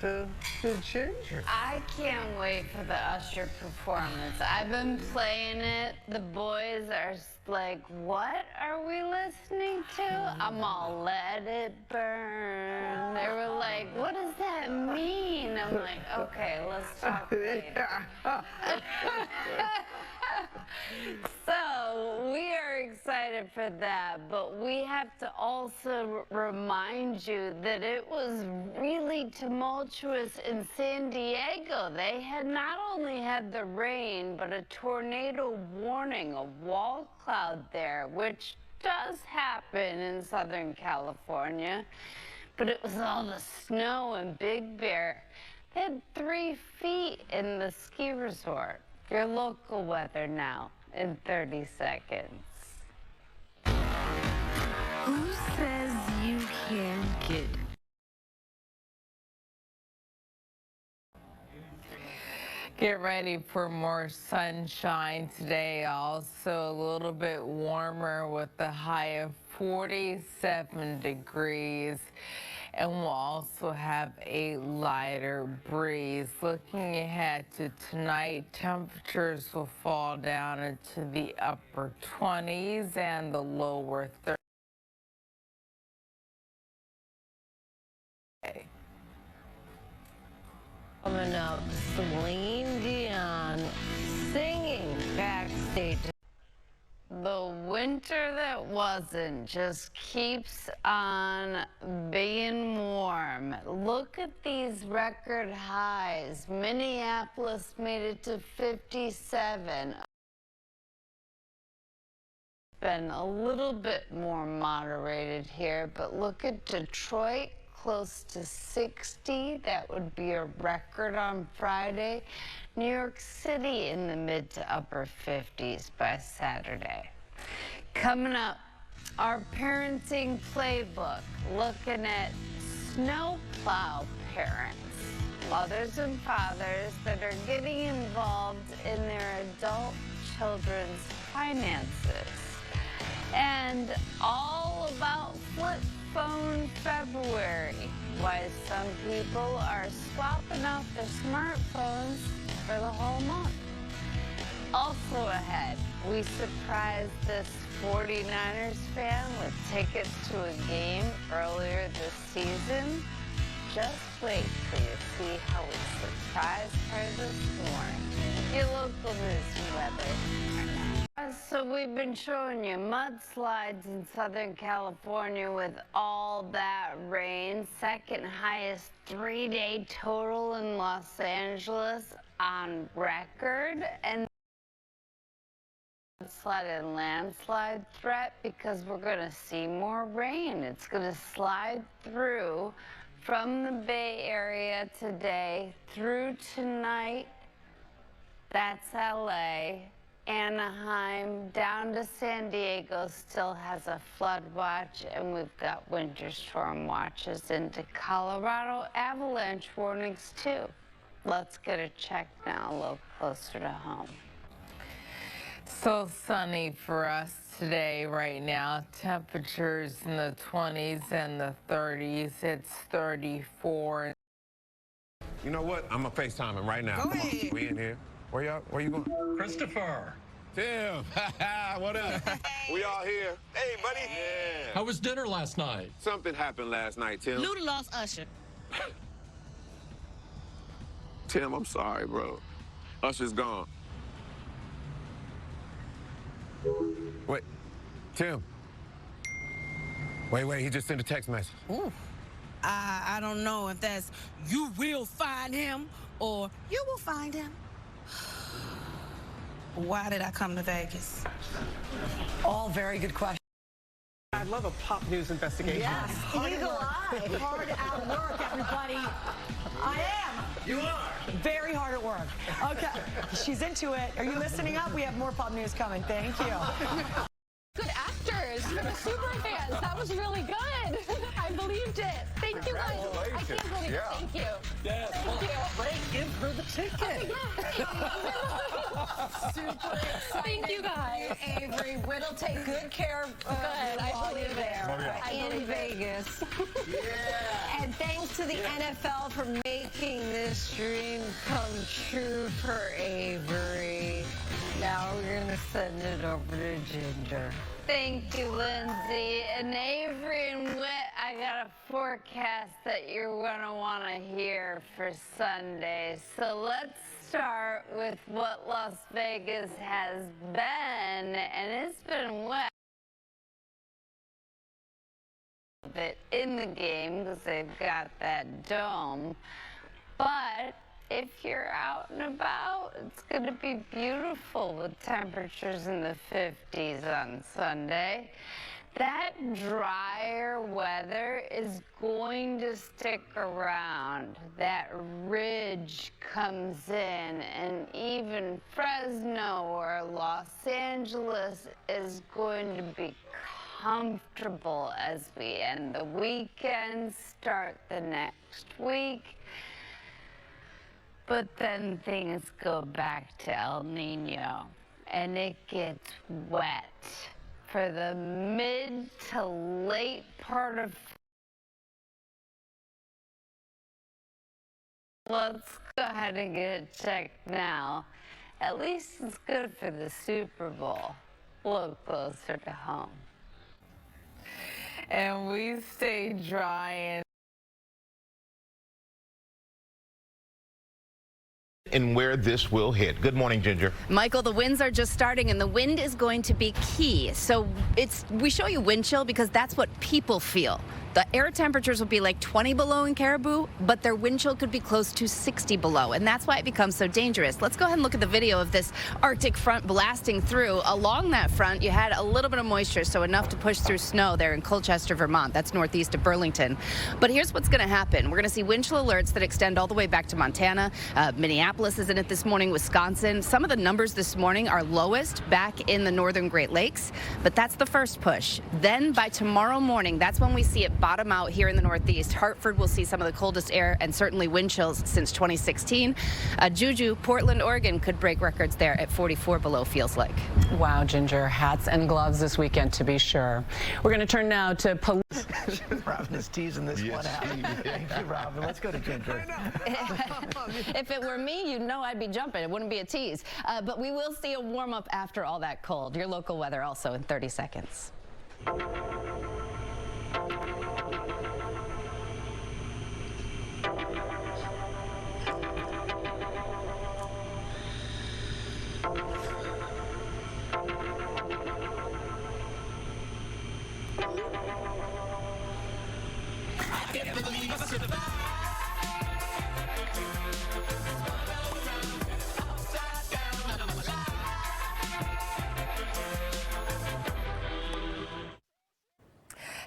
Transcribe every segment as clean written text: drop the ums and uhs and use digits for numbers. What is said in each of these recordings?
to Ginger. I can't wait for the Usher performance. I've been playing it. The boys are like, what are we listening to? I'm all, let it burn. They were like, what does that mean? I'm like, okay, let's talk later. So we are excited for that, but we have to also remind you that it was really tumultuous in San Diego. They had not only had the rain, but a tornado warning, a wall cloud there, which does happen in Southern California, but it was all the snow and Big Bear. They had 3 feet in the ski resort. Your local weather now in 30 seconds. Who says you can't get? Get ready for more sunshine today. Also a little bit warmer with a high of 47 degrees. And we'll also have a lighter breeze. Looking ahead to tonight, temperatures will fall down into the upper 20s and the lower 30s. Coming up, Celine Dion singing backstage. The winter that wasn't just keeps on being warm. Look at these record highs. Minneapolis made it to 57. Been a little bit more moderated here, but look at Detroit, close to 60. That would be a record on Friday. New York City in the mid to upper 50s by Saturday. Coming up, our parenting playbook, looking at snowplow parents, mothers and fathers that are getting involved in their adult children's finances. And all about flip phone February, why some people are swapping out their smartphones for the whole month. Also ahead, we surprised this 49ers fan with tickets to a game earlier this season. Just wait till you see how we surprised her this morning. Your local news and weather. So we've been showing you mudslides in Southern California with all that rain. Second highest 3-day total in Los Angeles on record. And mudslide and landslide threat because we're going to see more rain. It's going to slide through from the Bay Area today through tonight. That's LA. Anaheim down to San Diego still has a flood watch, and we've got winter storm watches into Colorado, avalanche warnings too. Let's get a check now a little closer to home. So sunny for us today right now. Temperatures in the 20s and the 30s. It's 34. You know what? I'm gonna FaceTime him right now. Go ahead. We in here. Where you going? Christopher. Tim. What up? We all here. Hey, buddy. Yeah. How was dinner last night? Something happened last night, Tim. Luda lost Usher. Tim, I'm sorry, bro. Usher's gone. Wait, Tim. Wait, he just sent a text message. Ooh. I don't know if that's you will find him or you will find him. Why did I come to Vegas? All very good questions. I'd love a pop news investigation. Yes, eagle eye. Hard at work, everybody. I am. You are. Very hard at work. Okay, she's into it. Are you listening up? We have more pop news coming. Thank you. Good actors, super fans. That was really good. I believed it. Thank you guys. I can't believe it. Thank you. Yes. Thank you. Frank, give her the ticket. Super excited. Thank you guys. Avery, we'll take good care of Good. I believe there. it. In Vegas. Yeah. And thanks to the NFL for making biggest dream come true for Avery. Now we're gonna send it over to Ginger. Thank you, Lindsay. And Avery and Whit, I got a forecast that you're gonna wanna hear for Sunday. So let's start with what Las Vegas has been, and it's been wet. Bit in the game because they've got that dome, but if you're out and about, it's going to be beautiful with temperatures in the 50s on Sunday. That drier weather is going to stick around. That ridge comes in, and even Fresno or Los Angeles is going to be comfortable as we end the weekend, start the next week. But then things go back to El Nino, and it gets wet for the mid to late part of. Let's go ahead and get it checked now. At least it's good for the Super Bowl. A little closer to home. And we stay dry and where this will hit. Good morning, Ginger. Michael, the winds are just starting, and the wind is going to be key. So we show you wind chill because that's what people feel. The air temperatures will be like 20 below in Caribou, but their wind chill could be close to 60 below, and that's why it becomes so dangerous. Let's go ahead and look at the video of this Arctic front blasting through. Along that front, you had a little bit of moisture, so enough to push through snow there in Colchester, Vermont. That's northeast of Burlington. But here's what's going to happen. We're going to see wind chill alerts that extend all the way back to Montana. Minneapolis is in it this morning, Wisconsin. Some of the numbers this morning are lowest back in the northern Great Lakes, but that's the first push. Then by tomorrow morning, that's when we see it bottom out here in the northeast. Hartford will see some of the coldest air and certainly wind chills since 2016. Juju, Portland, Oregon could break records there at 44 below, feels like. Wow, Ginger. Hats and gloves this weekend, to be sure. We're going to turn now to police. Robin is teasing this one out. Thank you, Robin. Let's go to Ginger. If it were me, you'd know I'd be jumping. It wouldn't be a tease. But we will see a warm up after all that cold. Your local weather also in 30 seconds.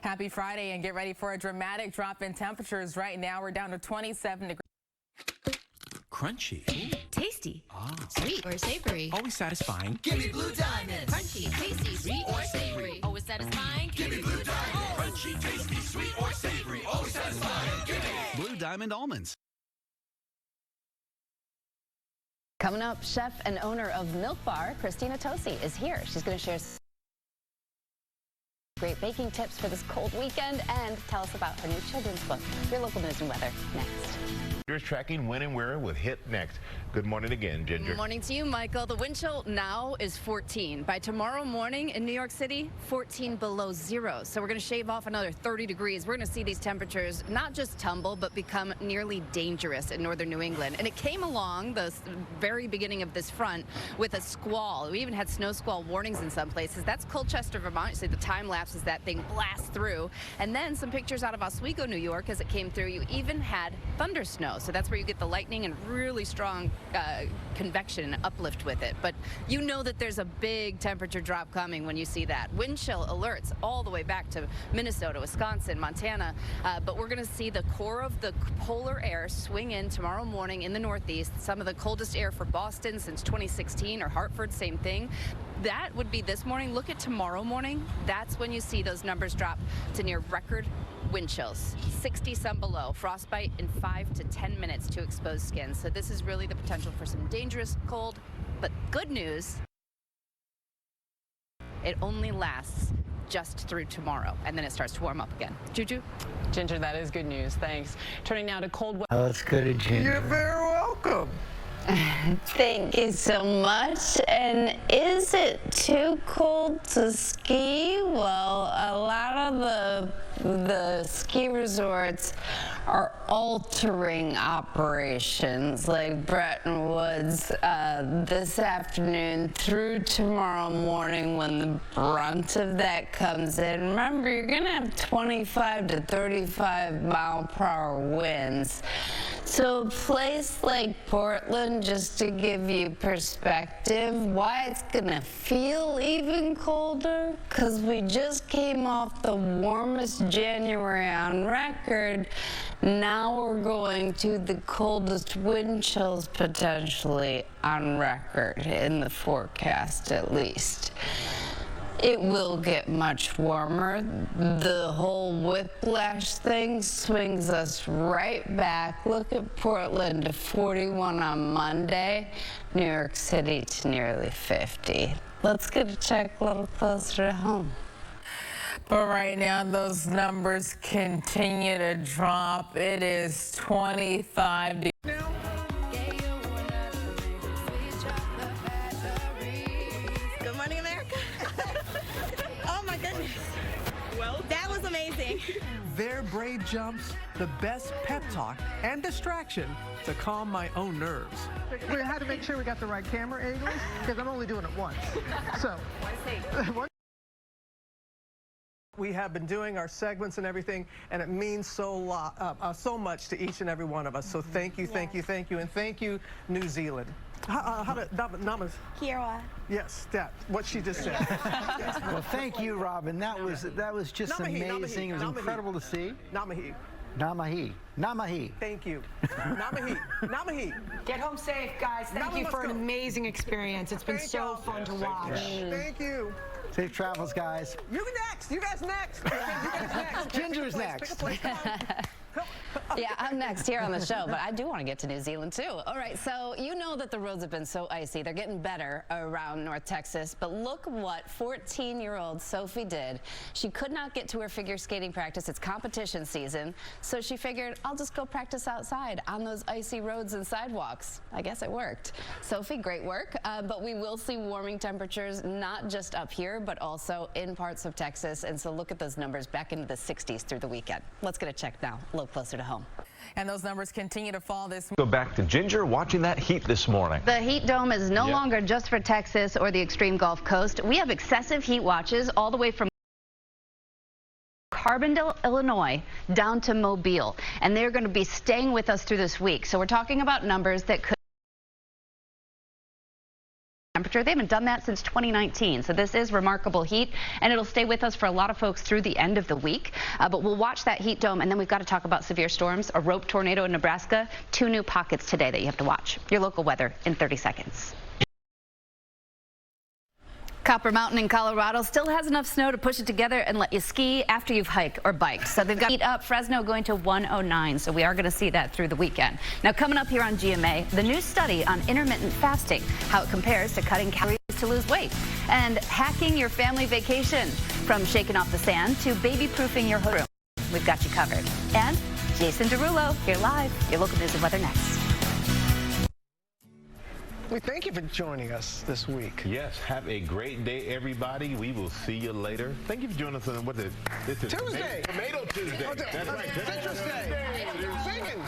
Happy Friday, and get ready for a dramatic drop in temperatures. Right now, we're down to 27 degrees. Crunchy. Ooh, tasty. Sweet or savory. Always satisfying. Give me Blue Diamond. Crunchy, tasty, sweet or savory. Always satisfying. Give me Blue Diamond. Crunchy, tasty, sweet or savory. Always satisfying. Give me Blue Diamond almonds. Coming up, chef and owner of Milk Bar, Christina Tosi, is here. She's going to share great baking tips for this cold weekend and tell us about her new children's book. Your local news and weather next. Here's tracking when and where with Hit Next. Good morning again, Ginger. Good morning to you, Michael. The wind chill now is 14. By tomorrow morning in New York City, 14 below zero. So we're going to shave off another 30 degrees. We're going to see these temperatures not just tumble, but become nearly dangerous in northern New England. And it came along the very beginning of this front with a squall. We even had snow squall warnings in some places. That's Colchester, Vermont. You see the time lapse as that thing blasts through. And then some pictures out of Oswego, New York, as it came through. You even had thunder snow. So that's where you get the lightning and really strong convection and uplift with it. But you know that there's a big temperature drop coming when you see that. Wind chill alerts all the way back to Minnesota, Wisconsin, Montana. But we're going to see the core of the polar air swing in tomorrow morning in the northeast. Some of the coldest air for Boston since 2016, or Hartford, same thing. That would be this morning. Look at tomorrow morning. That's when you see those numbers drop to near record wind chills, 60 some below, frostbite in 5 to 10 minutes to exposed skin. So this is really the potential for some dangerous cold, but good news, it only lasts just through tomorrow, and then it starts to warm up again. Juju? Ginger, that is good news. Thanks. Turning now to cold weather. Oh, let's go to Ginger. You're very welcome. Thank you so much. And is it too cold to ski? Well, a lot of the ski resorts are altering operations, like Bretton Woods this afternoon through tomorrow morning when the brunt of that comes in. Remember, you're going to have 25 to 35 mile per hour winds. So a place like Portland, just to give you perspective, why it's gonna feel even colder, because we just came off the warmest January on record. Now we're going to the coldest wind chills potentially on record, in the forecast at least. It will get much warmer. The whole whiplash thing swings us right back. Look at Portland to 41 on Monday, New York City to nearly 50. Let's get a check a little closer to home. But right now, those numbers continue to drop. It is 25 degrees. Good morning, America. Oh my goodness. Well, that was amazing. Their braid jumps, the best pep talk and distraction to calm my own nerves. We had to make sure we got the right camera angles because I'm only doing it once. So, We have been doing our segments and everything, and it means so much to each and every one of us. So thank you, thank you, thank you, and thank you, New Zealand. How did Namas? Kira. Yes, that what she just said. Well, thank you, Robin. That was just amazing. It was incredible to see. Namahi. Namahi. Namahi. Thank you. Namahi. Namahi. Get home safe, guys. Thank you for an amazing experience. It's been so fun to watch. Thank you. Safe travels, guys. You next. You guys next. You guys next. Ginger's next. Yeah, I'm next here on the show, but I do want to get to New Zealand too. All right, so you know that the roads have been so icy. They're getting better around North Texas, but look what 14-year-old Sophie did. She could not get to her figure skating practice. It's competition season, so she figured, I'll just go practice outside on those icy roads and sidewalks. I guess it worked. Sophie, great work, but we will see warming temperatures, not just up here, but also in parts of Texas, and so look at those numbers back into the 60s through the weekend. Let's get a check now, a little closer to home. And those numbers continue to fall this Go back to Ginger watching that heat this morning. The heat dome is no longer just for Texas or the extreme Gulf Coast. We have excessive heat watches all the way from Carbondale, Illinois, down to Mobile. And they're going to be staying with us through this week. So we're talking about numbers that could temperature. They haven't done that since 2019, so this is remarkable heat, and it'll stay with us for a lot of folks through the end of the week. But we'll watch that heat dome, and then we've got to talk about severe storms, a rope tornado in Nebraska, 2 new pockets today that you have to watch. Your local weather in 30 seconds. Copper Mountain in Colorado still has enough snow to push it together and let you ski after you've hiked or biked. So they've got heat up, Fresno going to 109. So we are going to see that through the weekend. Now coming up here on GMA, the new study on intermittent fasting, how it compares to cutting calories to lose weight, and hacking your family vacation, from shaking off the sand to baby-proofing your room. We've got you covered. And Jason Derulo here live. Your local news and weather next. We thank you for joining us this week. Yes, have a great day, everybody. We will see you later. Thank you for joining us on what's it? This is Tuesday. Tomato Tuesday. That's right. Citrus Day. Singing.